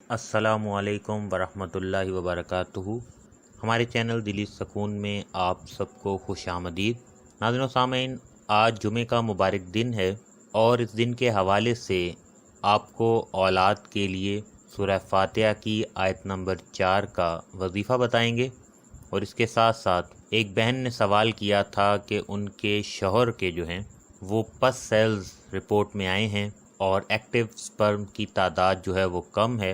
अस्सलामुअलैकुम वरहमतुल्लाहि वबरकातुहू। हमारे चैनल दिली सकून में आप सबको खुश आमदीद। नाज़रीन व सामीन, आज जुमे का मुबारक दिन है और इस दिन के हवाले से आपको औलाद के लिए सूरह फातिहा की आयत नंबर 4 का वजीफ़ा बताएंगे। और इसके साथ साथ एक बहन ने सवाल किया था कि उनके शौहर के जो हैं वो पस सेल्स रिपोर्ट में आए हैं और एक्टिव स्पर्म की तादाद जो है वो कम है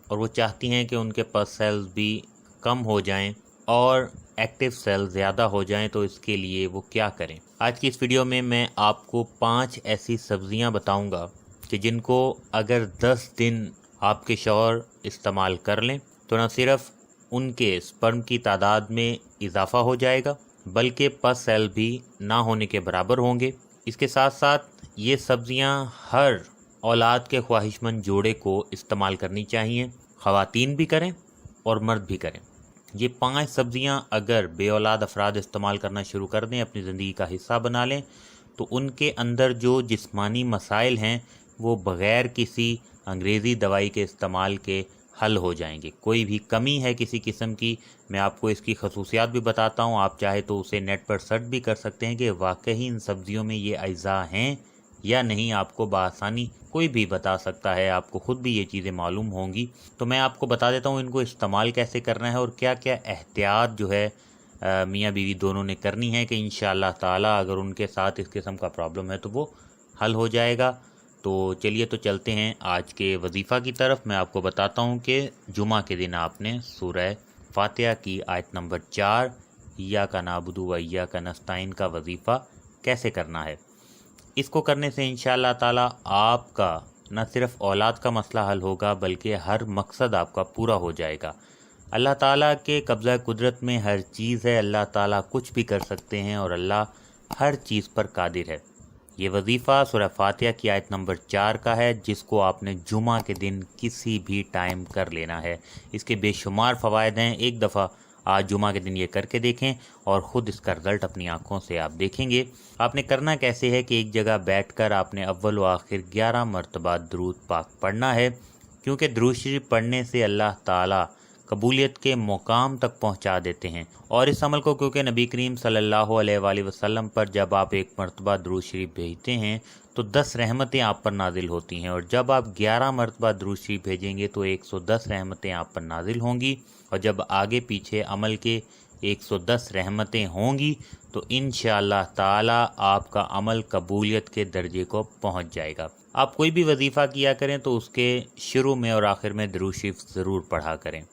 और वो चाहती हैं कि उनके पस सेल्स भी कम हो जाएं और एक्टिव सेल्स ज़्यादा हो जाएं, तो इसके लिए वो क्या करें। आज की इस वीडियो में मैं आपको 5 ऐसी सब्ज़ियां बताऊंगा कि जिनको अगर 10 दिन आपके शौहर इस्तेमाल कर लें तो न सिर्फ उनके स्पर्म की तादाद में इजाफ़ा हो जाएगा बल्कि पस सेल भी ना होने के बराबर होंगे। इसके साथ साथ ये सब्ज़ियां हर औलाद के ख्वाहिशमंद जोड़े को इस्तेमाल करनी चाहिए, ख़वातीन भी करें और मर्द भी करें। ये 5 सब्ज़ियां अगर बे औलाद अफराद इस्तेमाल करना शुरू कर दें, अपनी ज़िंदगी का हिस्सा बना लें, तो उनके अंदर जो जिस्मानी मसाइल हैं वो बग़ैर किसी अंग्रेज़ी दवाई के इस्तेमाल के हल हो जाएंगे। कोई भी कमी है किसी किस्म की, मैं आपको इसकी खसूसियात भी बताता हूँ। आप चाहे तो उसे नेट पर सर्च भी कर सकते हैं कि वाकई इन सब्ज़ियों में ये अज्जा हैं या नहीं। आपको बआसानी कोई भी बता सकता है, आपको ख़ुद भी ये चीज़ें मालूम होंगी। तो मैं आपको बता देता हूँ इनको इस्तेमाल कैसे करना है और क्या क्या एहतियात जो है मियाँ बीवी दोनों ने करनी है कि इंशाअल्लाह ताला अगर उनके साथ इस किस्म का प्रॉब्लम है तो वो हल हो जाएगा। तो चलिए तो चलते हैं आज के वजीफ़ा की तरफ। मैं आपको बताता हूँ कि जुमा के दिन आपने सूरह फातिहा की आयत नंबर 4 इय्याका नअबुदु व इय्याका नस्तईन का वजीफ़ा कैसे करना है। इसको करने से इंशाअल्लाह ताला आपका न सिर्फ औलाद का मसला हल होगा बल्कि हर मकसद आपका पूरा हो जाएगा। अल्लाह ताला के कब्ज़ा कुदरत में हर चीज़ है, अल्लाह ताला कुछ भी कर सकते हैं और अल्लाह हर चीज़ पर कादिर है। ये वजीफ़ा सूरह फातिहा की आयत नंबर 4 का है, जिसको आपने जुमा के दिन किसी भी टाइम कर लेना है। इसके बेशुमार फ़वाइद हैं। एक दफ़ा आज जुमा के दिन ये करके देखें और ख़ुद इसका रिज़ल्ट अपनी आँखों से आप देखेंगे। आपने करना कैसे है कि एक जगह बैठकर आपने अव्वल व आखिर 11 मरतबा दरूद पाक पढ़ना है, क्योंकि दरूद शरीफ पढ़ने से अल्लाह ताला कबूलियत के मुकाम तक पहुंचा देते हैं। और इस अमल को क्योंकि नबी करीम सल्लल्लाहु अलैहि वसल्लम पर जब आप एक मरतबा दरूद शरीफ भेजते हैं तो 10 रहमतें आप पर नाजिल होती हैं, और जब आप 11 मरतबा दरूद शरीफ भेजेंगे तो 110 रहमतें आप पर नाजिल होंगी। और जब आगे पीछे अमल के 110 रहमतें होंगी तो इंशाअल्लाह ताला आपका अमल कबूलियत के दर्जे को पहुंच जाएगा। आप कोई भी वजीफ़ा किया करें तो उसके शुरू में और आखिर में दरूद शरीफ ज़रूर पढ़ा करें।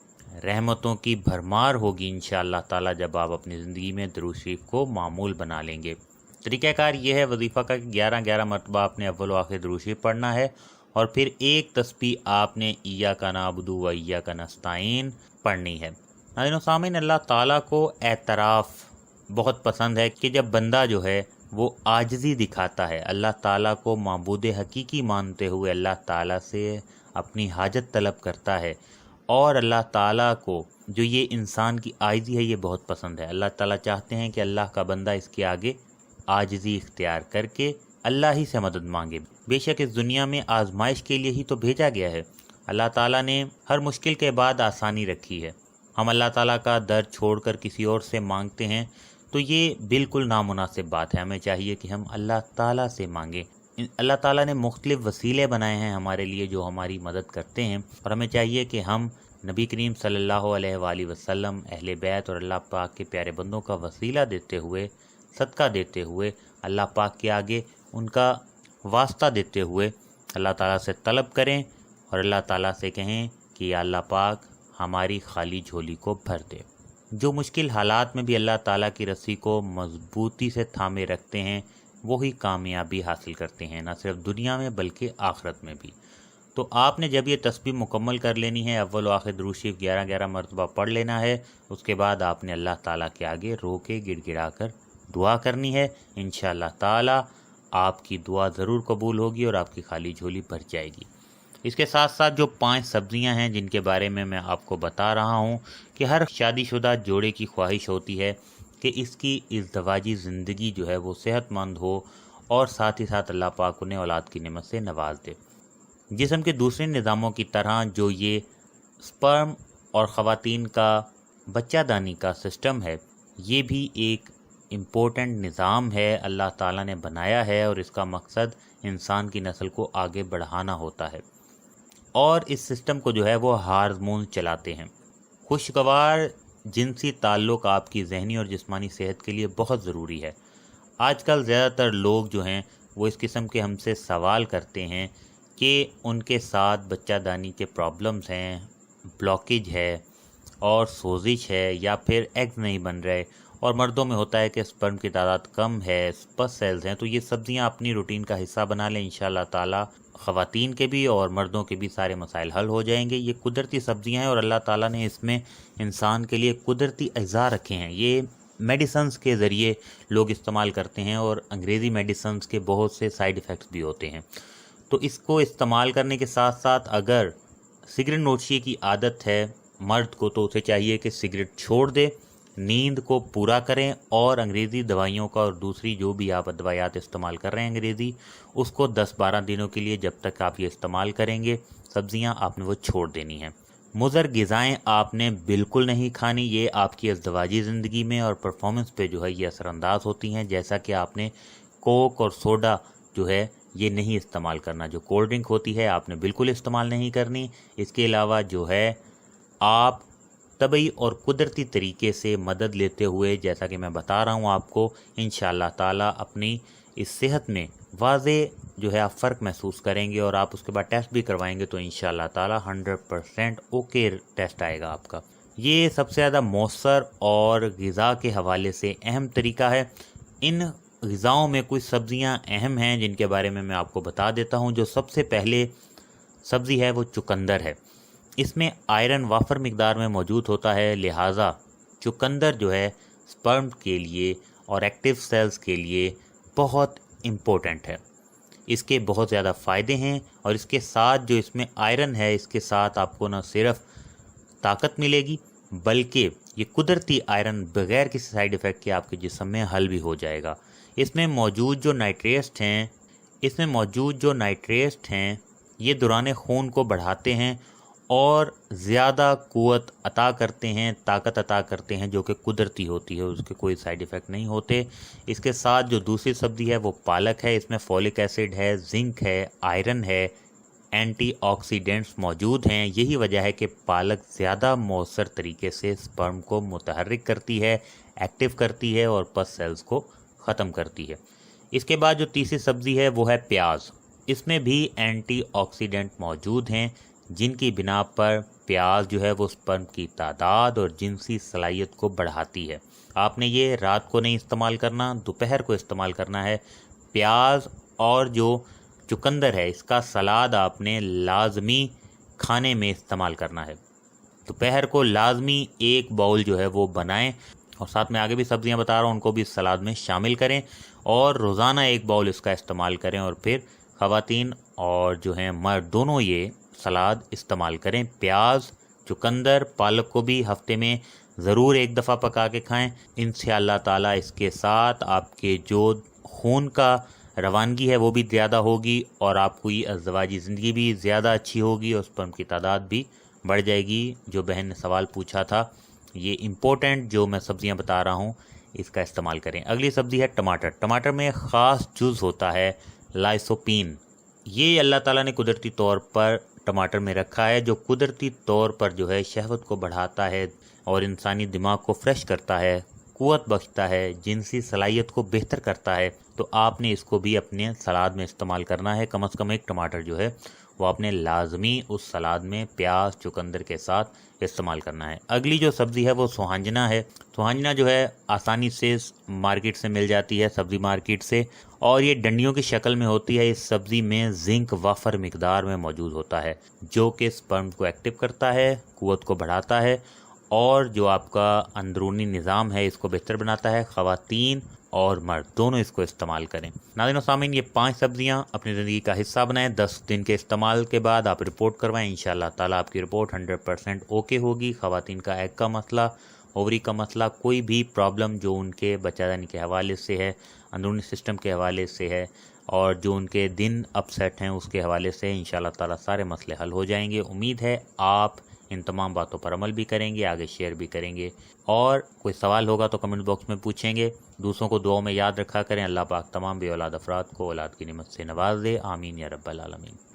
रहमतों की भरमार होगी इंशाअल्लाह ताला जब आप अपनी ज़िंदगी में दरूद शरीफ को मामूल बना लेंगे। तरीक़ाकार ये है वजीफ़ा का कि 11-11 मरतबा आपने अव्वल व आखिर दरूद शरीफ पढ़ना है और फिर एक तस्बीह आपने इय्याका नअबुदु व इय्याका नस्तईन पढ़नी है। नाज़रीन व सामीन, अल्लाह ताला को एतराफ़ बहुत पसंद है कि जब बंदा जो है वो आजिज़ी दिखाता है, अल्लाह ताला को माबूद हकीकी मानते हुए अल्लाह ताला से अपनी हाजत तलब करता है। और अल्लाह ताला को जो ये इंसान की आजिज़ी है ये बहुत पसंद है। अल्लाह ताला चाहते हैं कि अल्लाह का बंदा इसके आगे आजिज़ी इख्तियार करके अल्लाह ही से मदद मांगे। बेशक इस दुनिया में आजमाइश के लिए ही तो भेजा गया है। अल्लाह ताला ने हर मुश्किल के बाद आसानी रखी है। हम अल्लाह ताला का दर छोड़कर किसी और से मांगते हैं तो ये बिल्कुल नामुनासिब बात है। हमें चाहिए कि हम अल्लाह ताला से मांगें। अल्लाह ताला ने मुख्तलिफ़ वसीले बनाए हैं हमारे लिए जो हमारी मदद करते हैं, और हमें चाहिए कि हम नबी करीम सल्लल्लाहु अलैहि वसल्लम, अहले बैत और अल्लाह पाक के प्यारे बंदों का वसीला देते हुए, सदका देते हुए, अल्लाह पाक के आगे उनका वास्ता देते हुए अल्लाह ताला से तलब करें और अल्लाह ताला से कहें कि या अल्लाह पाक हमारी खाली झोली को भर दे। जो मुश्किल हालात में भी अल्लाह ताला की रस्सी को मजबूती से थामे रखते हैं वही कामयाबी हासिल करते हैं, न सिर्फ दुनिया में बल्कि आखिरत में भी। तो आपने जब ये तस्बीह मुकम्मल कर लेनी है, अव्वल व आखिर दरूद शरीफ 11-11 मरतबा पढ़ लेना है, उसके बाद आपने अल्लाह ताला के आगे रो के गिड़गिड़ा कर दुआ करनी है। इंशाअल्लाह ताला आपकी दुआ ज़रूर कबूल होगी और आपकी खाली झोली भर जाएगी। इसके साथ साथ जो 5 सब्ज़ियां हैं जिनके बारे में मैं आपको बता रहा हूं कि हर शादीशुदा जोड़े की ख्वाहिश होती है कि इसकी इज़्दवाजी ज़िंदगी जो है वो सेहतमंद हो और साथ ही साथ अल्लाह पाक उन्हें औलाद की नेमत से नवाज दे। जिस्म के दूसरे निज़ामों की तरह जो ये स्पर्म और ख़वातीन का बच्चा दानी का सिस्टम है, ये भी एक इम्पोर्टेंट निज़ाम है, अल्लाह ताला ने बनाया है और इसका मकसद इंसान की नस्ल को आगे बढ़ाना होता है। और इस सिस्टम को जो है वो हार्मोन चलाते हैं। खुशगवार जिनसी ताल्लुक़ आपकी ज़हनी और जिस्मानी सेहत के लिए बहुत ज़रूरी है। आजकल ज़्यादातर लोग जो हैं वो इस किस्म के हमसे सवाल करते हैं कि उनके साथ बच्चा दानी के प्रॉब्लम्स हैं, ब्लॉकेज है और सोजिश है, या फिर एग्स नहीं बन रहे, और मर्दों में होता है कि स्पर्म की तादाद कम है, स्पर्म सेल्स हैं। तो ये सब्ज़ियां अपनी रूटीन का हिस्सा बना लें, इंशाअल्लाह ताला ख़वातीन के भी और मर्दों के भी सारे मसाइल हल हो जाएंगे। ये कुदरती सब्ज़ियां हैं और अल्लाह ताला ने इसमें इंसान के लिए कुदरती अज़ा रखे हैं। ये मेडिसन्स के ज़रिए लोग इस्तेमाल करते हैं और अंग्रेज़ी मेडिसन्स के बहुत से साइड इफ़ेक्ट्स भी होते हैं। तो इसको इस्तेमाल करने के साथ साथ अगर सिगरेट नोशी की आदत है मर्द को, तो उसे चाहिए कि सिगरेट छोड़ दे, नींद को पूरा करें और अंग्रेज़ी दवाइयों का और दूसरी जो भी आप दवाइयात इस्तेमाल कर रहे हैं अंग्रेज़ी, उसको 10-12 दिनों के लिए जब तक आप ये इस्तेमाल करेंगे, सब्ज़ियां आपने वो छोड़ देनी हैं। मुज़र ग़िज़ाएँ आपने बिल्कुल नहीं खानी, ये आपकी अज़दवाजी ज़िंदगी में और परफॉर्मेंस पे जो है ये असरअंदाज होती हैं। जैसा कि आपने कोक और सोडा जो है ये नहीं इस्तेमाल करना, जो कोल्ड ड्रिंक होती है आपने बिल्कुल इस्तेमाल नहीं करनी। इसके अलावा जो है आप तबई और कुदरती तरीके से मदद लेते हुए, जैसा कि मैं बता रहा हूँ आपको, इंशाअल्लाह ताला अपनी इस सेहत में वाज़े जो है आप फ़र्क महसूस करेंगे और आप उसके बाद टेस्ट भी करवाएंगे तो इंशाअल्लाह ताला 100% ओके टेस्ट आएगा आपका। ये सबसे ज़्यादा मौसर और ग़िज़ा के हवाले से अहम तरीका है। इन ग़िज़ाओं में कुछ सब्ज़ियाँ अहम हैं जिनके बारे में मैं आपको बता देता हूँ। जो सबसे पहले सब्ज़ी है वो चुकंदर है। इसमें आयरन वाफर मिकदार में मौजूद होता है, लिहाजा चुकंदर जो है स्पर्म के लिए और एक्टिव सेल्स के लिए बहुत इम्पोर्टेंट है। इसके बहुत ज़्यादा फ़ायदे हैं और इसके साथ जो इसमें आयरन है, इसके साथ आपको न सिर्फ ताकत मिलेगी बल्कि ये कुदरती आयरन बग़ैर किसी साइड इफ़ेक्ट के आपके जिस्म में हल भी हो जाएगा। इसमें मौजूद जो नाइट्रेट्स हैं ये दौरान खून को बढ़ाते हैं और ज़्यादा क़ुव्वत अता करते हैं, ताकत अता करते हैं, जो कि कुदरती होती है, उसके कोई साइड इफ़ेक्ट नहीं होते। इसके साथ जो दूसरी सब्ज़ी है वो पालक है। इसमें फॉलिक एसिड है, जिंक है, आयरन है, एंटीऑक्सीडेंट्स मौजूद हैं। यही वजह है कि पालक ज़्यादा मौसर तरीके से स्पर्म को मुतहर्रिक करती है, एक्टिव करती है और पस सेल्स को ख़त्म करती है। इसके बाद जो तीसरी सब्ज़ी है वो है प्याज। इसमें भी एंटीऑक्सीडेंट मौजूद हैं जिनकी बिना पर प्याज जो है वो स्पर्म की तादाद और जिनसी सलाहियत को बढ़ाती है। आपने ये रात को नहीं इस्तेमाल करना, दोपहर को इस्तेमाल करना है। प्याज और जो चुकंदर है इसका सलाद आपने लाजमी खाने में इस्तेमाल करना है। दोपहर को लाजमी 1 बाउल जो है वो बनाएं और साथ में आगे भी सब्जियां बता रहा हूँ उनको भी इस सलाद में शामिल करें और रोज़ाना 1 बाउल इसका इस्तेमाल करें। और फिर ख़वातीन और जो हैं मर्द दोनों ये सलाद इस्तेमाल करें। प्याज, चुकंदर, पालक को भी हफ्ते में ज़रूर 1 दफ़ा पका के खाएं। इंशाअल्लाह ताला इसके साथ आपके जो खून का रवानगी है वो भी ज़्यादा होगी और आपकी अज़दवाजी ज़िंदगी भी ज़्यादा अच्छी होगी और स्पर्म की तादाद भी बढ़ जाएगी। जो बहन ने सवाल पूछा था, ये इम्पोर्टेंट जो मैं सब्ज़ियां बता रहा हूँ इसका इस्तेमाल करें। अगली सब्ज़ी है टमाटर। टमाटर में ख़ास जुज़ होता है लाइसोपीन। ये अल्लाह ताला ने कुदरती तौर पर टमाटर में रखा है जो कुदरती तौर पर जो है शहवत को बढ़ाता है और इंसानी दिमाग को फ्रेश करता है, क़ुव्वत बख्शता है, जिनसी सलाहियत को बेहतर करता है। तो आपने इसको भी अपने सलाद में इस्तेमाल करना है। कम से कम 1 टमाटर जो है वो आपने लाजमी उस सलाद में प्याज, चुकंदर के साथ इस्तेमाल करना है। अगली जो सब्ज़ी है वो सोहांजना है। सोहांजना जो है आसानी से मार्केट से मिल जाती है, सब्ज़ी मार्केट से, और ये डंडियों की शक्ल में होती है। इस सब्ज़ी में जिंक वाफर मिकदार में मौजूद होता है जो कि स्पर्म को एक्टिव करता है, क़ुव्वत को बढ़ाता है और जो आपका अंदरूनी निज़ाम है इसको बेहतर बनाता है। ख़वातीन और मर्द दोनों इसको इस्तेमाल करें। नाज़रीन व सामीन, ये 5 सब्ज़ियाँ अपनी ज़िंदगी का हिस्सा बनाएं। 10 दिन के इस्तेमाल के बाद आप रिपोर्ट करवाएं। इंशाअल्लाह ताला आपकी रिपोर्ट 100% ओके होगी। ख़वातीन का एग का मसला, ओवरी का मसला, कोई भी प्रॉब्लम जो उनके बच्चादानी के हवाले से है, अंदरूनी सिस्टम के हवाले से है और जो उनके दिन अपसेट हैं उसके हवाले से, इंशाअल्लाह ताला सारे मसले हल हो जाएंगे। उम्मीद है आप ان تمام باتوں پر عمل بھی کریں گے، آگے شیئر بھی کریں گے، اور کوئی سوال ہوگا تو کمنٹ باکس میں پوچھیں گے۔ دوسروں کو دعاؤں میں یاد رکھا کریں۔ اللہ پاک تمام بے اولاد افراد کو اولاد کی نعمت سے نواز دے، آمین یا رب العالمین۔